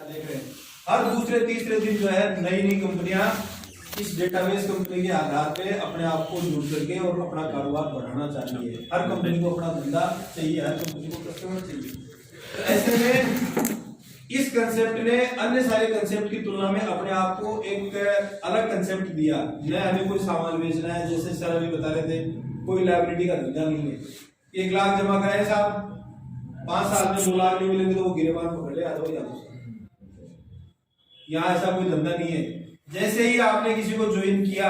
देख रहे हैं हर दूसरे तीसरे दिन जो है नई नई कंपनियां इस डेटाबेस कंपनी के आधार पे अपने आप को जुड़ करके और अपना कारोबार बढ़ाना चाहिए। हर कंपनी को अपना धंधा चाहिए, हर कंपनी को कस्टमर चाहिए। तो ऐसे में इस कंसेप्ट ने अन्य सारे कंसेप्ट की तुलना में अपने आप को एक अलग कंसेप्ट दिया। न हमें कोई सामान बेचना है, जैसे सर अभी बता रहे थे, कोई लाइबिलिटी का धंधा नहीं है। 1 लाख जमा कराए साहब, 5 साल में 2 लाख नहीं मिलेंगे तो वो गिरेबान पकड़ ले, आता हो। यहाँ ऐसा कोई धंधा नहीं है। जैसे ही आपने किसी को ज्वाइन किया,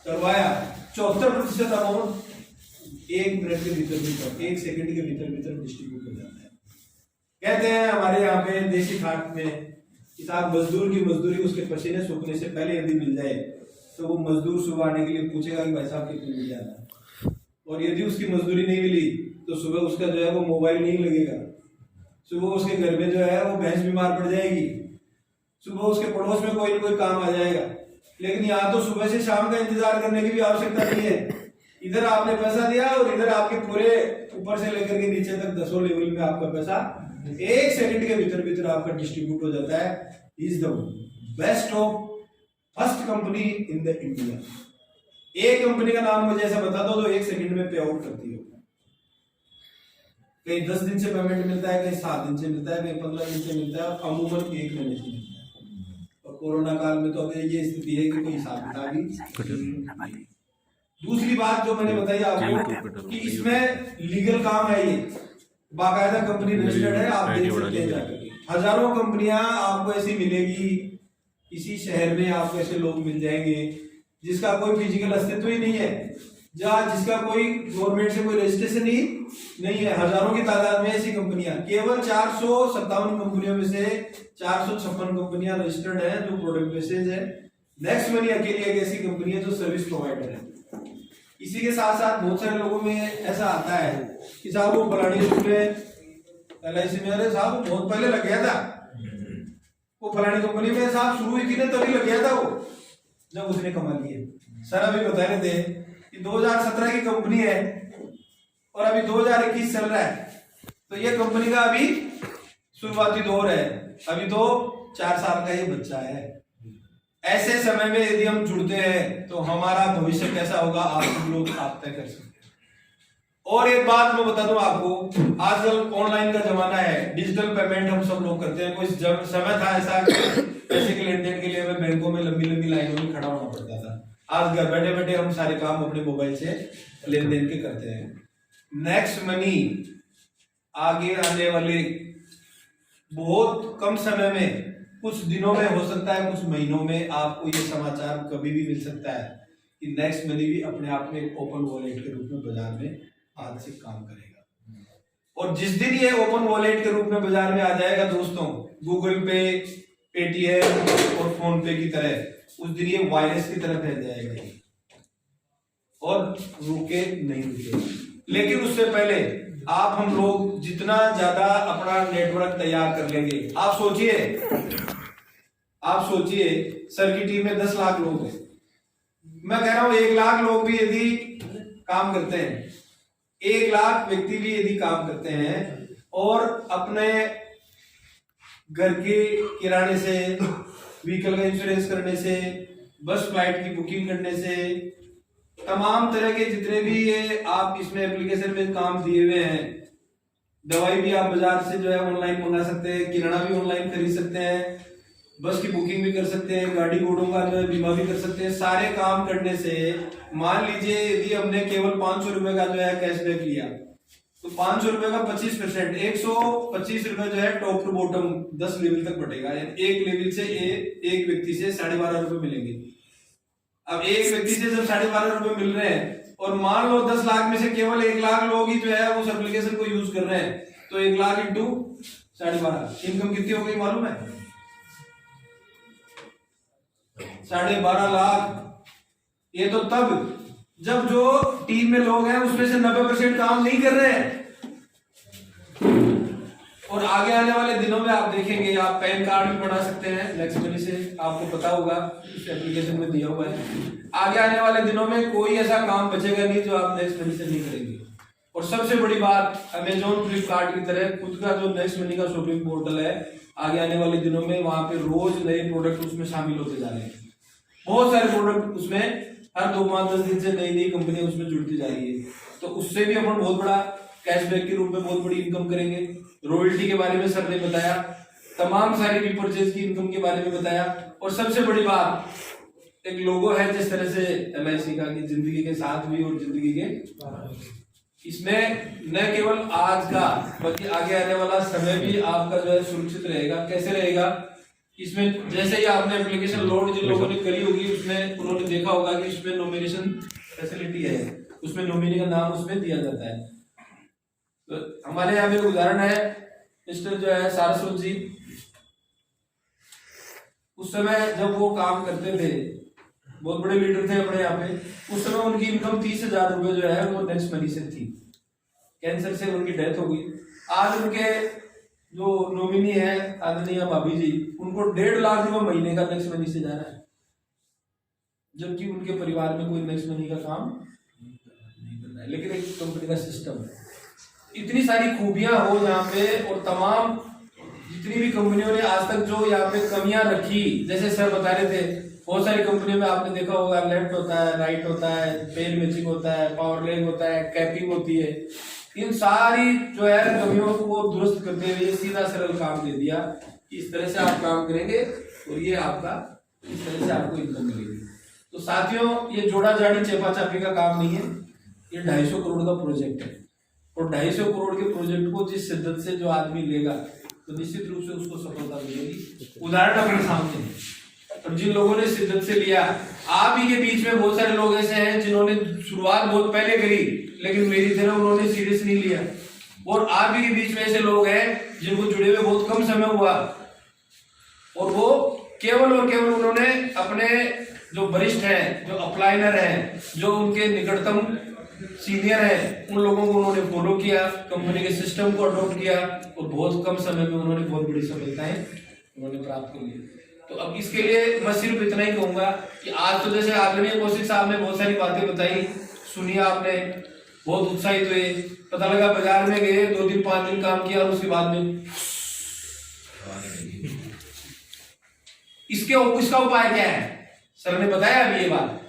करवाया, 74% अमाउंट 1 मिनट के भीतर 1 सेकंड के भीतर डिस्ट्रीब्यूट हो जाता है। कहते हैं हमारे यहाँ पे देसी ठाट में कि साहब मजदूर की मजदूरी उसके पसीने सूखने से पहले यदि मिल जाए तो वो मजदूर सुबह आने के लिए पूछेगा कि भाई साहब कितनी मिल जाना, और यदि उसकी मजदूरी नहीं मिली तो सुबह उसका जो है वो मोबाइल नहीं लगेगा, सुबह उसके घर में जो है वो भैंस बीमार पड़ जाएगी, सुबह उसके पड़ोस में कोई ना कोई काम आ जाएगा। लेकिन यहाँ तो सुबह से शाम का इंतजार करने की भी आवश्यकता नहीं है। इधर आपने पैसा दिया और इधर आपके पूरे ऊपर से लेकर के नीचे तक 10 लेवल में आपका पैसा 1 सेकंड के भीतर आपका डिस्ट्रीब्यूट हो जाता है। Is the best of first company in the India. एक कंपनी का नाम मुझे ऐसा बता दो तो 1 सेकंड में पे आउट करती हो। कहीं 10 दिन से पेमेंट मिलता है, कहीं 7 दिन से मिलता है, कहीं 15 दिन से मिलता है, और अमूमन 1 महीने से मिलता है। और कोरोना काल में तो अभी ये स्थिति है कि कोई हिसाब किताब ही। दूसरी बात जो मैंने बताई आपको कि इसमें लीगल काम है, ये बाकायदा कंपनी रजिस्टर्ड है, आप देख सकते हैं जाकर। हजारों कंपनियां आपको ऐसी मिलेगी, इसी शहर में आपको ऐसे लोग मिल जाएंगे जिसका कोई फिजिकल अस्तित्व ही नहीं है, जिसका कोई गवर्नमेंट से कोई रजिस्ट्रेशन ही नहीं है। हजारों की तादाद में ऐसी कंपनियां, केवल 457 कंपनियों में से 456 कंपनियां रजिस्टर्ड है जो प्रोडक्ट बेसिस है। नेक्स्ट मनी अकेली एक ऐसी कंपनी है जो सर्विस प्रोवाइडर है। इसी के साथ साथ बहुत सारे लोगों में ऐसा आता है कि साहब वो फलानी में LIC में, अरे साहब बहुत पहले लग गया था, वो फलानी कंपनी में साहब शुरू हुई थी ना तभी लग गया था वो, जब उसने कमा लिए। सर अभी बता रहे थे कि 2017 की कंपनी है और अभी 2021 चल रहा है, तो ये कंपनी का अभी शुरुआती दौर है, अभी तो 4 साल का ये बच्चा है। ऐसे समय में यदि हम जुड़ते हैं तो हमारा भविष्य कैसा होगा आप सब लोग आप तय कर सकते हैं। और एक बात मैं बता दूं आपको, आजकल ऑनलाइन का जमाना है, डिजिटल पेमेंट हम सब लोग करते हैं। कोई समय था ऐसा पैसे के लेन देन के लिए हमें बैंकों में लंबी लंबी लाइनों में खड़ा होना पड़ता था। आज घर बैठे बैठे हम सारे काम अपने मोबाइल से लेन देन के करते हैं। नेक्स्ट मनी आगे आने वाले बहुत कम समय में, कुछ दिनों में हो सकता है, कुछ महीनों में आपको ये समाचार कभी भी मिल सकता है कि नेक्स्ट मनी भी अपने आप में ओपन वॉलेट के रूप में बाजार में आज से काम करेगा। और जिस दिन ये ओपन वॉलेट के रूप में बाजार में आ जाएगा दोस्तों, गूगल पे, पेटीएम और फोन पे की तरह, उस दिन ये वायरस की तरह फैल जाएगा और रुके नहीं रुकेगा। लेकिन उससे पहले हम लोग जितना ज्यादा अपना नेटवर्क तैयार कर लेंगे, आप सोचिए सर की टीम में 10 लाख लोग हैं, मैं कह रहा हूं 1 लाख लोग भी यदि काम करते हैं, 1 लाख व्यक्ति भी यदि काम करते हैं और अपने घर के किराने से, व्हीकल का इंश्योरेंस करने से, बस फ्लाइट की बुकिंग करने से, तमाम तरह के जितने भी ये आप इसमें एप्लीकेशन में काम दिए हुए हैं, दवाई भी आप बाजार से जो है ऑनलाइन मंगा सकते हैं, किराना भी ऑनलाइन खरीद सकते हैं, बस की बुकिंग भी कर सकते हैं, गाड़ी घोड़ों का जो है बीमा भी कर सकते हैं। सारे काम करने से मान लीजिए यदि हमने केवल 500 रुपए का जो है कैशबैक लिया तो 500 रुपए का 25%, 125 रुपए जो है टॉप टू बॉटम 10 लेवल तक बढ़ेगा। एक लेवल से एक व्यक्ति से 12.5 रुपए मिलेंगे। अब एक व्यक्ति से जब 12.5 रुपए मिल रहे हैं और मान लो 10 लाख में से केवल 1 लाख लोग ही जो है उस एप्लीकेशन को यूज कर रहे हैं, तो 1 लाख इंटू 12.5 इनकम कितनी हो गई मालूम है? 12.5 लाख। ये तो तब जब जो टीम में लोग हैं उसमें से 90% काम नहीं कर रहे हैं। और आगे आने वाले दिनों में आप देखेंगे, आप पैन कार्ड भी बना सकते हैं नेक्स्ट मनी से, आपको पता होगा इस एप्लीकेशन में दिया हुआ है। आगे आने वाले दिनों में कोई ऐसा काम बचेगा नहीं जो आप नेक्स्ट मनी से नहीं करेंगे। और सबसे बड़ी बात, अमेजोन फ्लिपकार्ट की तरह खुद का जो नेक्स्ट मनी का शॉपिंग पोर्टल है, आगे आने वाले दिनों में वहां पे रोज नए प्रोडक्ट उसमें शामिल होते जा रहे हैं। बहुत सारे प्रोडक्ट उसमें हर 2 माह 10 दिन से नई नई कंपनियां उसमें जुड़ती जा रही है। तो उससे भी अपन बहुत बड़ा कैशबैक के रूप में बहुत बड़ी इनकम करेंगे। रॉयल्टी के बारे में सर ने बताया, तमाम सारी रीपरचेज की इनकम के बारे में बताया, और सबसे बड़ी बात एक लोगो है जिस तरह से LIC का कि जिंदगी के साथ भी और जिंदगी के इसमें न केवल आज का बल्कि आगे आने वाला समय भी आपका जो है सुरक्षित रहेगा। कैसे रहेगा? इसमें जैसे ही आपने एप्लीकेशन लोड जिन लोगों ने करी होगी उसमें उन्होंने देखा होगा कि इसमें नॉमिनेशन फैसिलिटी है, उसमें नॉमिनी का नाम उसमें दिया जाता है। तो हमारे यहाँ एक उदाहरण है, मिस्टर जो है सारस्वत जी, उस समय जब वो काम करते थे, बहुत बड़े लीडर थे अपने यहाँ पे, उस समय उनकी इनकम 30,000 रुपए जो है वो नेक्स्ट मनी से थी। कैंसर से उनकी डेथ हो गई। आज उनके जो नॉमिनी है आदरणीय भाभी जी, उनको 1.5 लाख रुपए महीने का नेक्स्ट मनी से जा रहा है, जबकि उनके परिवार में कोई नेक्स्ट मनी का काम नहीं कर रहा है। लेकिन एक कंपनी का सिस्टम है, इतनी सारी खूबियां हो यहाँ पे, और तमाम जितनी भी कंपनियों ने आज तक जो यहाँ पे कमियां रखी, जैसे सर बता रहे थे, बहुत सारी कंपनियों में आपने देखा होगा लेफ्ट होता है, राइट होता है, पेन मैचिंग होता है, पावर लेग होता है, कैपिंग होती है। इन सारी जो है कमियों को दुरुस्त करते हुए सीधा सरल काम दे दिया कि इस तरह से आप काम करेंगे और ये आपका इस तरह से आपको इनकम मिलेगी। तो साथियों, ये जोड़ा जाड़ी चेपा चापी का काम नहीं है, ये 250 करोड़ का प्रोजेक्ट है, और 250 करोड़ के प्रोजेक्ट को जिस शिद्दत से जो आदमी लेगा तो निश्चित रूप से उसको सफलता मिलेगी। उदाहरण अपने सामने है, और जिन लोगों ने शिद्दत से लिया, आप ही के बीच में बहुत सारे लोग ऐसे हैं जिन्होंने शुरुआत बहुत पहले करी लेकिन मेरी तरह उन्होंने सीरियस नहीं लिया, और आप ही के बीच में ऐसे लोग हैं जिनको जुड़े हुए बहुत कम समय हुआ, और वो केवल और केवल उन्होंने अपने जो वरिष्ठ हैं, जो अपलाइनर हैं, जो उनके निकटतम सीनियर हैं, उन लोगों को उन्होंने फॉलो किया, कंपनी के सिस्टम को अडॉप्ट किया, और बहुत कम समय में उन्होंने बहुत बड़ी सफलताएं उन्होंने प्राप्त कर ली। तो अब इसके लिए मैं सिर्फ इतना ही कहूंगा कि आज तो जैसे आदरणीय कौशिक साहब ने बहुत सारी बातें बताई, सुनी आपने, बहुत उत्साहित हुए, पता लगा बाजार में गए, 2 दिन 5 दिन काम किया और उसके बाद में इसका उपाय क्या है? सर ने बताया अभी ये बात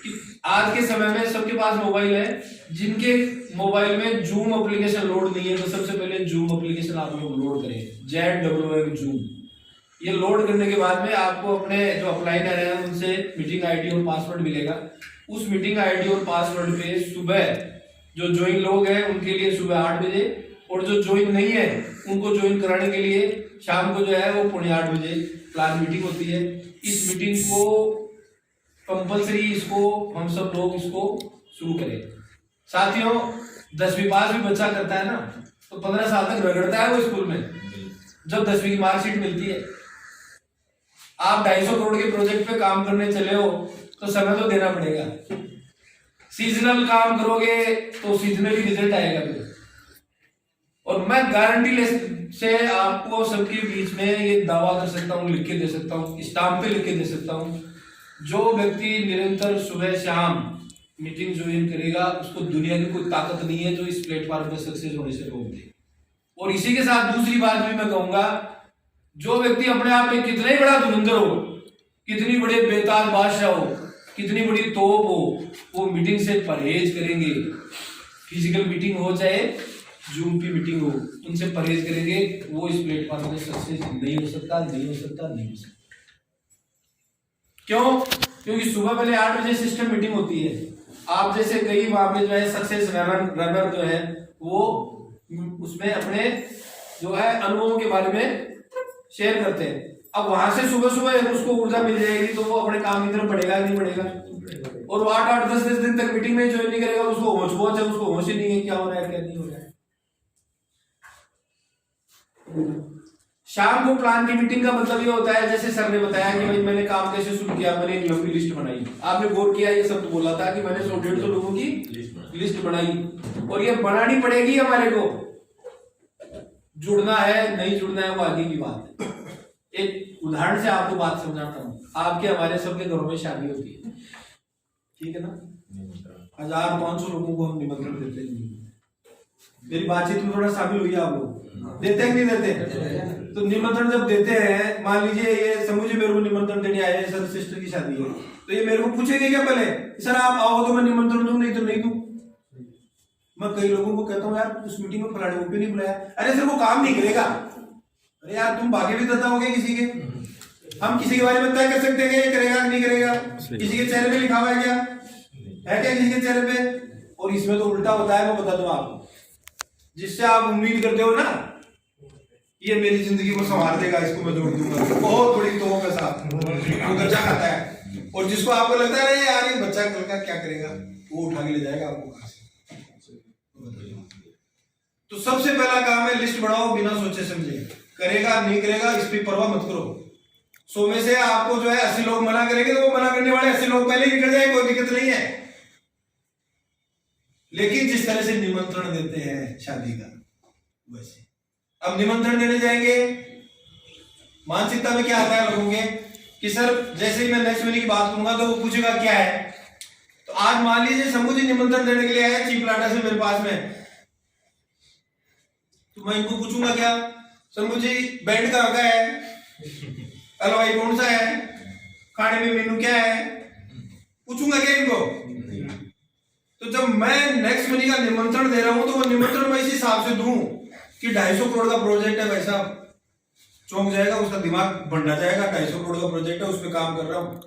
कि आज के समय में सबके पास मोबाइल है, जिनके मोबाइल में जूम एप्लीकेशन लोड नहीं है तो सबसे पहले जूम एप्लीकेशन आप लोग लोड करें, ZOOM जूम। ये लोड करने के बाद में आपको अपने जो अपलाइनर है उनसे मीटिंग आईडी और पासवर्ड मिलेगा। उस मीटिंग आईडी और पासवर्ड पे सुबह जो ज्वाइन लोग हैं उनके लिए सुबह 8 बजे, और जो ज्वाइन नहीं है उनको ज्वाइन कराने के लिए शाम को जो है वो 8:45 बजे प्लान मीटिंग होती है। इस मीटिंग को कंपलसरी इसको हम सब लोग इसको शुरू करें। साथियों, 10वीं पास भी बच्चा करता है ना तो 15 साल तक रगड़ता है वो स्कूल में, जब 10वीं की मार्कशीट मिलती है। आप 250 करोड़ के प्रोजेक्ट पे काम करने चले हो तो समय तो देना पड़ेगा। सीजनल काम करोगे तो सीजनली रिजल्ट आएगा फिर। और मैं गारंटी से आपको सबके बीच में ये दावा कर सकता हूँ, लिख के दे सकता हूँ, स्टाम्प पे लिख के दे सकता हूँ, जो व्यक्ति निरंतर सुबह शाम मीटिंग ज्वाइन करेगा उसको दुनिया की कोई ताकत नहीं है जो इस प्लेटफॉर्म पर सक्सेस होने से रोक दे। और इसी के साथ दूसरी बात भी मैं कहूंगा, जो व्यक्ति अपने आप में कितना ही बड़ा धुरंधर हो, कितनी बड़े बेताज बादशाह हो, कितनी बड़ी तोप हो, वो मीटिंग से परहेज करेंगे। फिजिकल मीटिंग हो चाहे जूम की मीटिंग हो, उनसे परहेज करेंगे, वो इस प्लेटफॉर्म में सक्सेस नहीं हो सकता, नहीं हो सकता, नहीं हो सकता। क्यों? क्योंकि सुबह पहले 8 बजे सिस्टम मीटिंग होती है। आप जैसे कई वहां पे जो है सक्सेस रनर जो है वो उसमें अपने जो है अनुभवों के बारे में शेयर करते हैं। अब वहां से सुबह सुबह उसको ऊर्जा मिल जाएगी तो वो अपने काम की तरफ बढ़ेगा नहीं बढ़ेगा। और वो 8-8 10-10 दिन तक मीटिंग में ज्वाइन नहीं करेगा, उसको होश पहुंच है, उसको होश ही नहीं है क्या हो रहा है क्या नहीं हो रहा है। शाम को प्लान की मीटिंग का मतलब ये होता है, जैसे सर ने बताया कि भाई मैंने काम कैसे शुरू किया, मैंने एक लंबी लिस्ट बनाई। आपने गौर किया, ये सब बोला था कि मैंने 100-150 लोगों की लिस्ट बनाई, और ये बनानी पड़ेगी हमारे को। जुड़ना है नहीं जुड़ना है वो आगे की बात है। एक उदाहरण से आपको बात समझाता हूँ। आपके हमारे सबके घरों में शादी होती है, ठीक है ना, 1000-500 लोगों को हम निमंत्रण देते हैं। मेरी बातचीत में थोड़ा शामिल हुई आप लोग, देते हैं कि नहीं देते? तो निमंत्रण जब देते हैं, मान लीजिए ये समूह जी मेरे को निमंत्रण देने आए हैं, सर सिस्टर की शादी है, तो ये मेरे को पूछेंगे क्या पहले, सर आप आओ तो मैं निमंत्रण दूं, नहीं तो नहीं दूं। मैं कई लोगों को कहता हूँ यार उस मीटिंग में फलाने को क्यों नहीं बुलाया, अरे सर वो काम नहीं करेगा। अरे यार तुम भाग्य भी देता होगे किसी के, हम किसी के बारे में तय कर सकते हैं ये करेगा नहीं करेगा, किसी के चेहरे पे लिखा हुआ है क्या, है क्या किसी के चेहरे पे। और इसमें तो उल्टा होता है, मैं बता दूं आपको, जिससे आप उम्मीद करते हो ना ये मेरी जिंदगी को संवार देगा, इसको मैं जोड़ दूंगा, बहुत बड़ी तोह के साथ वो गच्चा खाता है। और जिसको आपको लगता है यार ये बच्चा कल का क्या करेगा, वो उठा के ले जाएगा आपको कहां से। तो सबसे पहला काम है लिस्ट बढ़ाओ बिना सोचे समझे, करेगा नहीं करेगा इस पर परवाह मत करो। 100 में से आपको जो है 80 लोग मना करेंगे, तो वो मना करने वाले 80 लोग पहले ही निकल जाए, कोई दिक्कत नहीं है। लेकिन जिस तरह से निमंत्रण देते हैं शादी का वैसे, अब निमंत्रण देने जाएंगे, मानसिकता में क्या आता है लोगों के कि सर जैसे ही मैं नेक्स्ट महीने की बात करूंगा तो वो पूछेगा क्या है। तो आज मान लीजिए शंभू जी निमंत्रण देने के लिए आए चीफ लाटा से मेरे पास में, तो मैं इनको पूछूंगा क्या, शंभू जी बैंड कहाँ का है, हलवाई कौन सा है, खाने में मेनू क्या है, पूछूंगा क्या इनको। तो जब मैं नेक्स्ट महीने का निमंत्रण दे रहा हूं तो वो निमंत्रण मैं इस हिसाब से दूं कि 250 करोड़ का प्रोजेक्ट है, वैसा चौंक जाएगा, उसका दिमाग बढ़ना जाएगा, 250 करोड़ का प्रोजेक्ट है उसमें काम कर रहा हूं,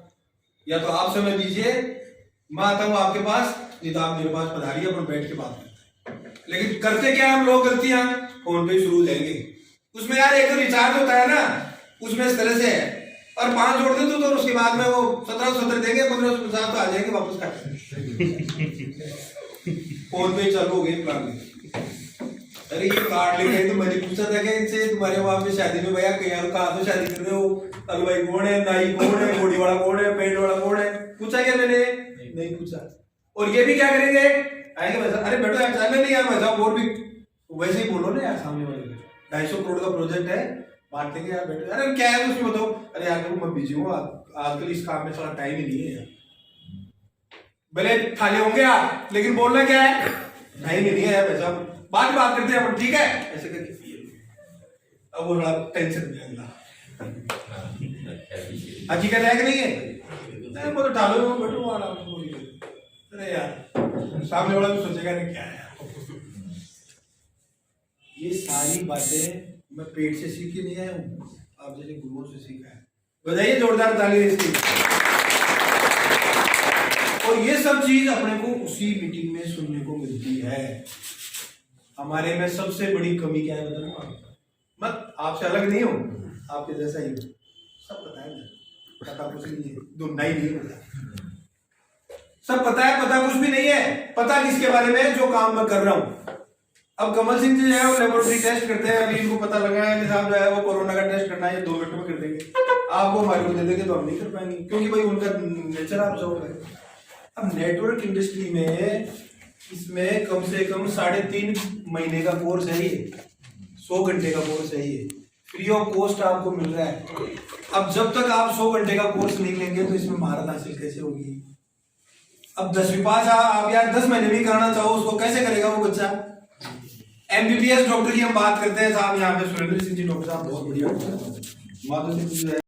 या तो आप समय दीजिए मैं आता हूं आपके पास, नहीं तो आप मेरे पास पधारिए, अपन बैठ के बात करते हैं। लेकिन करते क्या हम लोग गलतियां, फोन पे शुरू हो जाएंगे, उसमें यार एक तो रिचार्ज होता है ना, उसमें इस तरह से है, और 5 जोड़ दे तो उसके बाद में वो 1770 देंगे, 1550 तो आ जाएंगे वापस काट फोन पे चालू हो गए प्लान। अरे ये कार्ड लेके तो मैंने पूछा था कि इनसे तुम्हारे वहां पे शादी में भैया कहाँ तो शादी कर रहे हो, हलवाई कौन है, नाई कौन है, घोड़ी वाला कौन है, पेंट वाला कौन है, पूछा क्या मैंने, नहीं पूछा। और ये भी क्या करेंगे, आएंगे वैसा, अरे बेटो यार चाहे नहीं यार वैसा, और भी वैसे ही बोलो ना यार सामने वाले, 250 करोड़ का प्रोजेक्ट है, बांट देंगे यार बेटो, अरे क्या है उसमें बताओ, अरे यार देखो मैं बिजी हूँ आजकल, इस काम में थोड़ा टाइम ही नहीं है यार, भले खाली होंगे आप लेकिन बोलना क्या है, टाइम ही नहीं है यार वैसा, बात करते हैं अपन, ठीक है ऐसे करके। अब वो थोड़ा टेंशन में अगला हकीकत है कि नहीं है, वो तो टालो बैठो वाला, अरे यार सामने वाला भी सोचेगा नहीं क्या है। ये सारी बातें मैं पेट से सीख के नहीं आया हूँ, आप जैसे गुरुओं से सीखा है, बजाइए जोरदार ताली इसकी। और ये सब चीज अपने को उसी मीटिंग में सुनने को मिलती है। हमारे में सबसे बड़ी कमी क्या है बताऊँ, मत आपसे अलग नहीं हो, आपके जैसा ही हो, सब पता है, पता कुछ नहीं है, दुनिया ही नहीं पता, सब पता है, पता कुछ भी नहीं है, पता किसके बारे में, जो काम मैं कर रहा हूं। अब कमल सिंह जी जो है वो लेबोरेटरी टेस्ट करते हैं, अभी इनको पता लगा है कि साहब जो है वो कोरोना का टेस्ट करना है, 2 मिनट में कर देंगे, आपको हमारे को दे देंगे तो हम नहीं कर पाएंगे, क्योंकि भाई उनका नेचर आप जो है। अब नेटवर्क इंडस्ट्री में इसमें कम से कम 3.5 महीने का कोर्स है, ये 100 घंटे का कोर्स है, ये फ्री ऑफ कॉस्ट आपको मिल रहा है। अब जब तक आप 100 घंटे का कोर्स नहीं लेंगे तो इसमें महारत हासिल कैसे होगी। अब 10वीं पास आप यार 10 महीने भी करना चाहो, उसको कैसे करेगा वो बच्चा। MBBS डॉक्टर की हम बात करते हैं साहब, यहाँ पे सुरेंद्र सिंह जी डॉक्टर साहब बहुत बढ़िया डॉक्टर है,